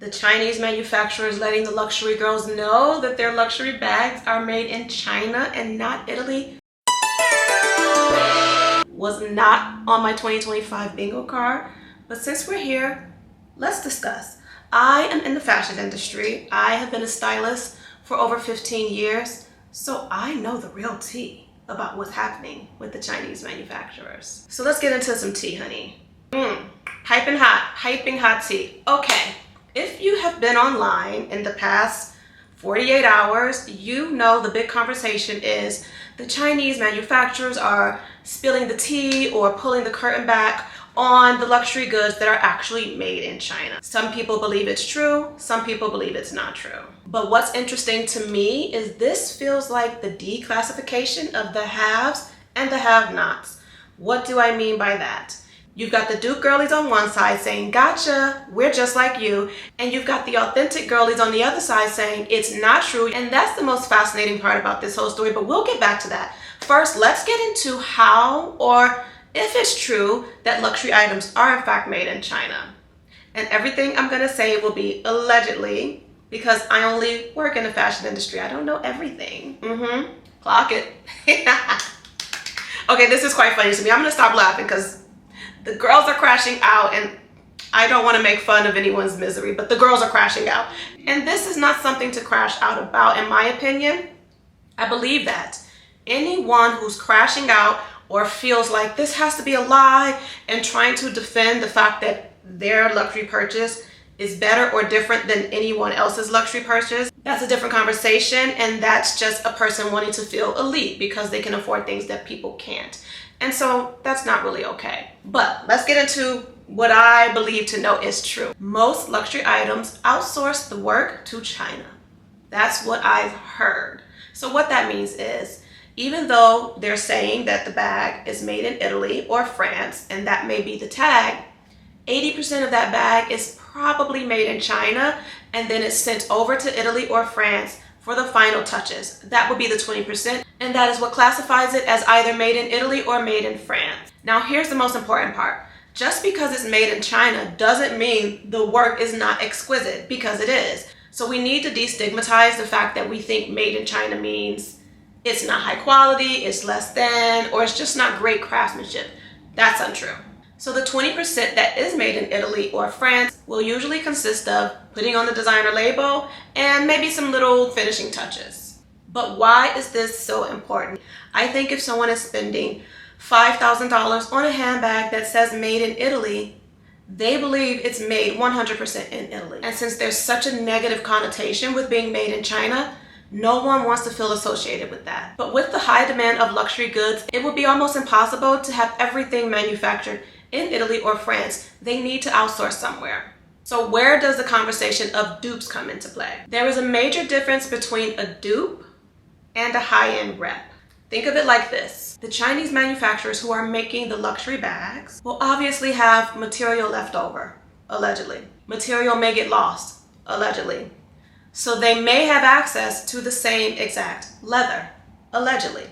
the Chinese manufacturers letting the luxury girls know that their luxury bags are made in China and not Italy was not on my 2025 bingo card. But since we're here, let's discuss. I am in the fashion industry. I have been a stylist for over 15 years, so I know the real tea about what's happening with the Chinese manufacturers. So let's get into some tea, honey. Piping hot tea. Okay, if you have been online in the past 48 hours, you know the big conversation is the Chinese manufacturers are spilling the tea or pulling the curtain back on the luxury goods that are actually made in China. Some people believe it's true, some people believe it's not true. But what's interesting to me is this feels like the declassification of the haves and the have-nots. What do I mean by that? You've got the dupe girlies on one side saying, gotcha, we're just like you. And you've got the authentic girlies on the other side saying, it's not true. And that's the most fascinating part about this whole story, but we'll get back to that. First, let's get into how or if it's true that luxury items are in fact made in China. And everything I'm gonna say will be allegedly, because I only work in the fashion industry. I don't know everything. Clock it. Okay, this is quite funny to me. I'm gonna stop laughing because the girls are crashing out, and I don't want to make fun of anyone's misery, but the girls are crashing out. And this is not something to crash out about, in my opinion. I believe that anyone who's crashing out or feels like this has to be a lie and trying to defend the fact that their luxury purchase is better or different than anyone else's luxury purchase, that's a different conversation, and that's just a person wanting to feel elite because they can afford things that people can't. And so that's not really okay. But let's get into what I believe to know is true. Most luxury items outsource the work to China. That's what I've heard. So what that means is, even though they're saying that the bag is made in Italy or France, and that may be the tag, 80% of that bag is probably made in China, and then it's sent over to Italy or France for the final touches. That would be the 20%, and that is what classifies it as either made in Italy or made in France. Now here's the most important part. Just because it's made in China doesn't mean the work is not exquisite, because it is. So we need to destigmatize the fact that we think made in China means it's not high quality, it's less than, or it's just not great craftsmanship. That's untrue. So the 20% that is made in Italy or France will usually consist of putting on the designer label and maybe some little finishing touches. But why is this so important? I think if someone is spending $5,000 on a handbag that says made in Italy, they believe it's made 100% in Italy. And since there's such a negative connotation with being made in China, no one wants to feel associated with that. But with the high demand of luxury goods, it would be almost impossible to have everything manufactured in Italy or France. They need to outsource somewhere. So where does the conversation of dupes come into play? There is a major difference between a dupe and a high-end rep. Think of it like this. The Chinese manufacturers who are making the luxury bags will obviously have material left over, allegedly. Material may get lost, allegedly. So they may have access to the same exact leather, allegedly.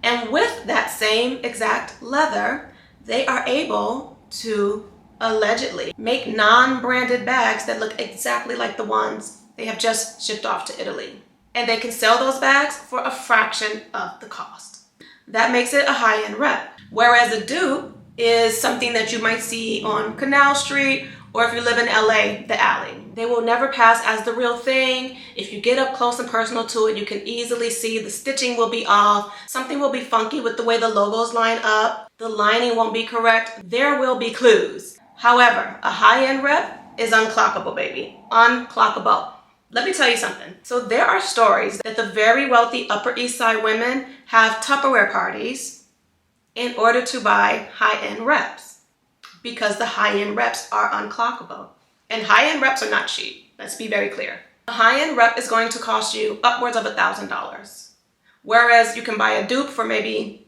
And with that same exact leather, they are able to allegedly make non-branded bags that look exactly like the ones they have just shipped off to Italy. And they can sell those bags for a fraction of the cost. That makes it a high-end rep. Whereas a dupe is something that you might see on Canal Street, or if you live in LA, the alley. They will never pass as the real thing. If you get up close and personal to it, you can easily see the stitching will be off. Something will be funky with the way the logos line up. The lining won't be correct. There will be clues. However, a high-end rep is unclockable, baby. Unclockable. Let me tell you something. So there are stories that the very wealthy Upper East Side women have Tupperware parties in order to buy high-end reps, because the high-end reps are unclockable. And high-end reps are not cheap. Let's be very clear. A high-end rep is going to cost you upwards of $1,000, whereas you can buy a dupe for maybe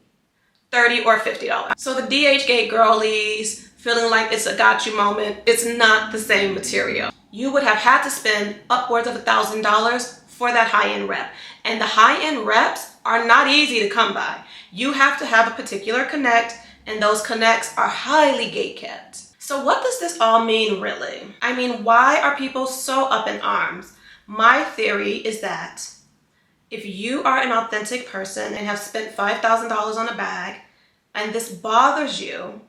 $30 or $50. So the DH Gate girlies feeling like it's a got you moment, it's not the same material. You would have had to spend upwards of $1,000 for that high-end rep. And the high-end reps are not easy to come by. You have to have a particular connect, and those connects are highly gate kept. So what does this all mean really? I mean, why are people so up in arms? My theory is that if you are an authentic person and have spent $5,000 on a bag and this bothers you,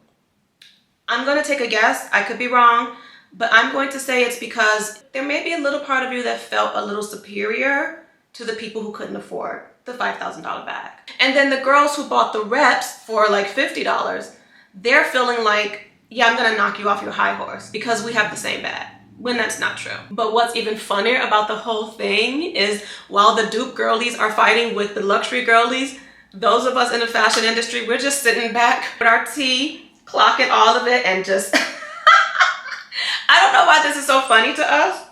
I'm going to take a guess. I could be wrong, but I'm going to say it's because there may be a little part of you that felt a little superior to the people who couldn't afford the $5,000 bag. And then the girls who bought the reps for like $50, they're feeling like, yeah, I'm gonna knock you off your high horse because we have the same bag, when that's not true. But what's even funnier about the whole thing is while the dupe girlies are fighting with the luxury girlies, those of us in the fashion industry, we're just sitting back with our tea, clocking all of it and just, I don't know why this is so funny to us.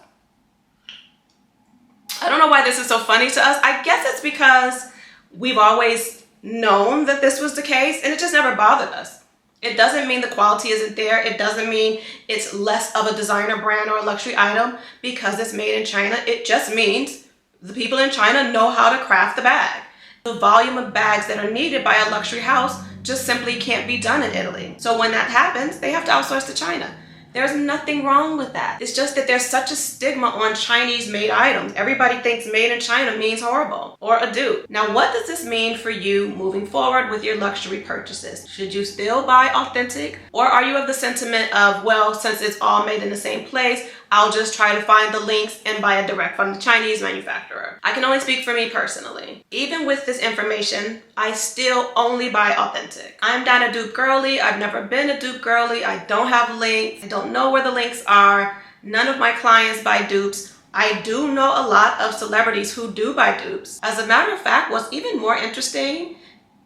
I guess it's because we've always known that this was the case and it just never bothered us. It doesn't mean the quality isn't there. It doesn't mean it's less of a designer brand or a luxury item because it's made in China. It just means the people in China know how to craft the bag. The volume of bags that are needed by a luxury house just simply can't be done in Italy. So when that happens, they have to outsource to China. There's nothing wrong with that. It's just that there's such a stigma on Chinese-made items. Everybody thinks made in China means horrible or a dupe. Now, what does this mean for you moving forward with your luxury purchases? Should you still buy authentic? Or are you of the sentiment of, well, since it's all made in the same place, I'll just try to find the links and buy it direct from the Chinese manufacturer? I can only speak for me personally. Even with this information, I still only buy authentic. I'm not a dupe girly. I've never been a dupe girly. I don't have links. I don't know where the links are. None of my clients buy dupes. I do know a lot of celebrities who do buy dupes. As a matter of fact, what's even more interesting,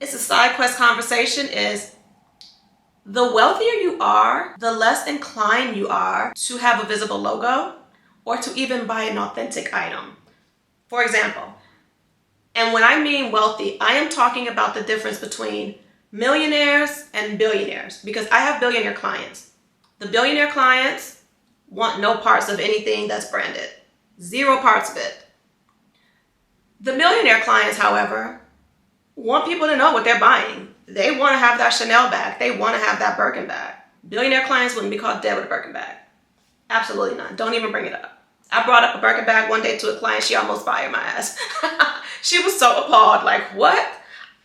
it's a side quest conversation, is the wealthier you are, the less inclined you are to have a visible logo or to even buy an authentic item. For example, and when I mean wealthy, I am talking about the difference between millionaires and billionaires, because I have billionaire clients. The billionaire clients want no parts of anything that's branded. Zero parts of it. The millionaire clients, however, want people to know what they're buying. They want to have that Chanel bag. They want to have that Birkin bag. Billionaire clients wouldn't be caught dead with a Birkin bag. Absolutely not. Don't even bring it up. I brought up a Birkin bag one day to a client. She almost fired my ass. She was so appalled. Like, what?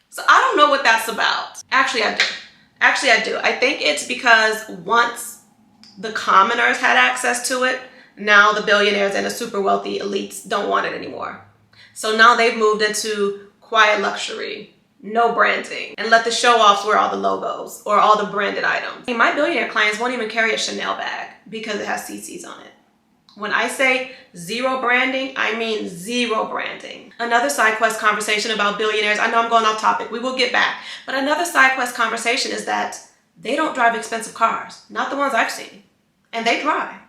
So I don't know what that's about. Actually, I do. I think it's because once the commoners had access to it, now the billionaires and the super wealthy elites don't want it anymore. So now they've moved into quiet luxury, no branding, and let the show-offs wear all the logos or all the branded items. I mean, my billionaire clients won't even carry a Chanel bag because it has CCs on it. When I say zero branding, I mean zero branding. Another side quest conversation about billionaires, I know I'm going off topic, we will get back, but another side quest conversation is that they don't drive expensive cars, not the ones I've seen, and they drive.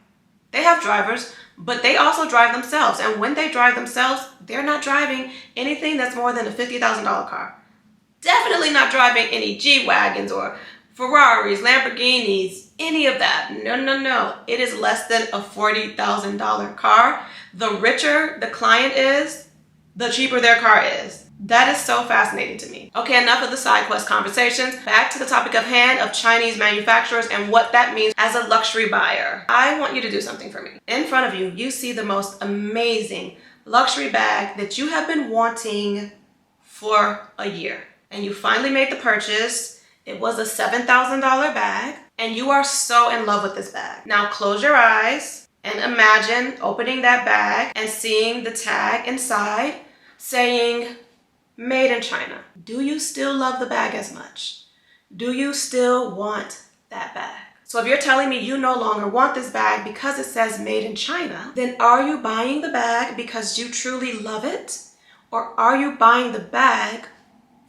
They have drivers, but they also drive themselves, and when they drive themselves, they're not driving anything that's more than a $50,000 car. Definitely not driving any G-Wagons or Ferraris, Lamborghinis, any of that. No. It is less than a $40,000 car. The richer the client is, the cheaper their car is. That is so fascinating to me. Okay, enough of the side quest conversations. Back to the topic of hand of Chinese manufacturers and what that means as a luxury buyer. I want you to do something for me. In front of you, you see the most amazing luxury bag that you have been wanting for a year. And you finally made the purchase. It was a $7,000 bag, and you are so in love with this bag. Now close your eyes and imagine opening that bag and seeing the tag inside saying, made in China. Do you still love the bag as much? Do you still want that bag? So if you're telling me you no longer want this bag because it says made in China, then are you buying the bag because you truly love it? Or are you buying the bag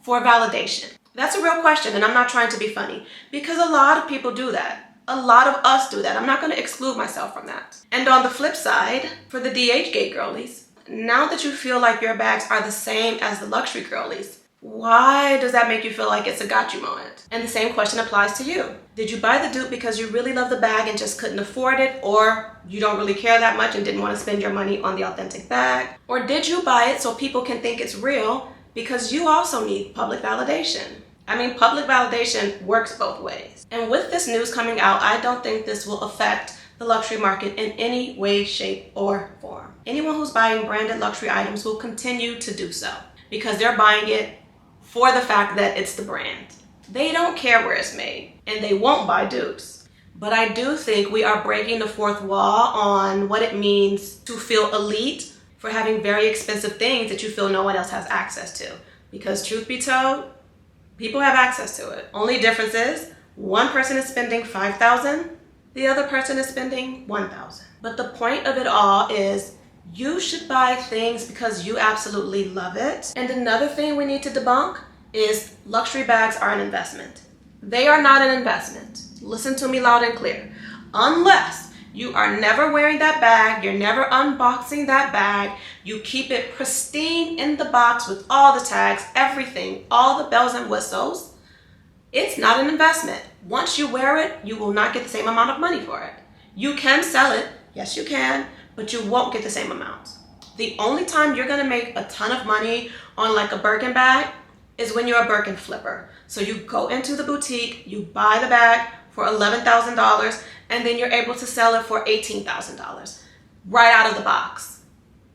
for validation? That's a real question, and I'm not trying to be funny, because a lot of people do that. A lot of us do that. I'm not going to exclude myself from that. And on the flip side, for the DH gate girlies, now that you feel like your bags are the same as the luxury girlies, why does that make you feel like it's a got you moment? And the same question applies to you. Did you buy the dupe because you really love the bag and just couldn't afford it, or you don't really care that much and didn't want to spend your money on the authentic bag? Or did you buy it so people can think it's real because you also need public validation? I mean, public validation works both ways. And with this news coming out, I don't think this will affect the luxury market in any way, shape, or form. Anyone who's buying branded luxury items will continue to do so because they're buying it for the fact that it's the brand. They don't care where it's made, and they won't buy dupes. But I do think we are breaking the fourth wall on what it means to feel elite for having very expensive things that you feel no one else has access to. Because truth be told, people have access to it. Only difference is one person is spending $5,000, the other person is spending $1,000. But the point of it all is you should buy things because you absolutely love it. And another thing we need to debunk is luxury bags are an investment. They are not an investment. Listen to me loud and clear. Unless you are never wearing that bag, you're never unboxing that bag, you keep it pristine in the box with all the tags, everything, all the bells and whistles, it's not an investment. Once you wear it, you will not get the same amount of money for it. You can sell it, yes you can, but you won't get the same amount. The only time you're gonna make a ton of money on like a Birkin bag is when you're a Birkin flipper. So you go into the boutique, you buy the bag for $11,000, and then you're able to sell it for $18,000 right out of the box.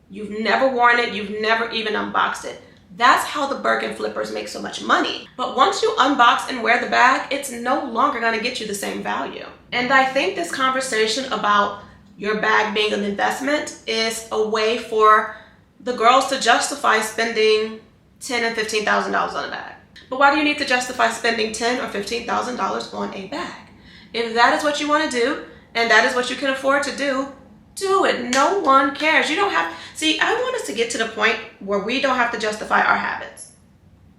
You've never worn it, you've never even unboxed it. That's how the Birkin flippers make so much money. But once you unbox and wear the bag, it's no longer gonna get you the same value. And I think this conversation about your bag being an investment is a way for the girls to justify spending $10,000 and $15,000 on a bag. But why do you need to justify spending $10,000 or $15,000 on a bag? If that is what you want to do, and that is what you can afford to do it. No one cares. You don't have, see, I want us to get to the point where we don't have to justify our habits.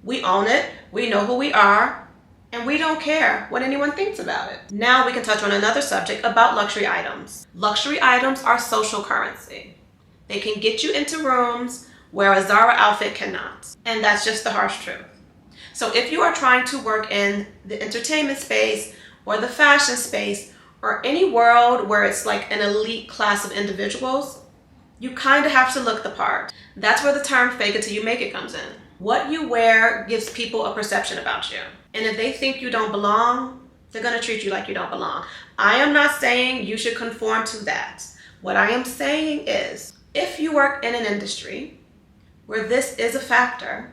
We own it, we know who we are, and we don't care what anyone thinks about it. Now we can touch on another subject about luxury items. Luxury items are social currency. They can get you into rooms where a Zara outfit cannot. And that's just the harsh truth. So if you are trying to work in the entertainment space or the fashion space or any world where it's like an elite class of individuals, you kind of have to look the part. That's where the term fake it till you make it comes in. What you wear gives people a perception about you. And if they think you don't belong, they're gonna treat you like you don't belong. I am not saying you should conform to that. What I am saying is, if you work in an industry where this is a factor,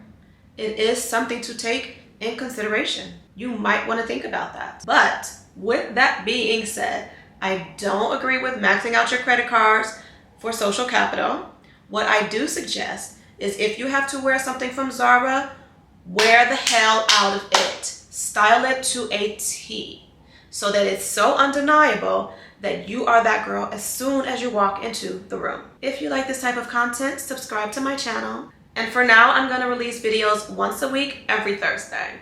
it is something to take in consideration. You might want to think about that. But with that being said, I don't agree with maxing out your credit cards for social capital. What I do suggest is if you have to wear something from Zara, wear the hell out of it. Style it to a T so that it's so undeniable that you are that girl as soon as you walk into the room. If you like this type of content, subscribe to my channel. And for now, I'm gonna release videos once a week, every Thursday.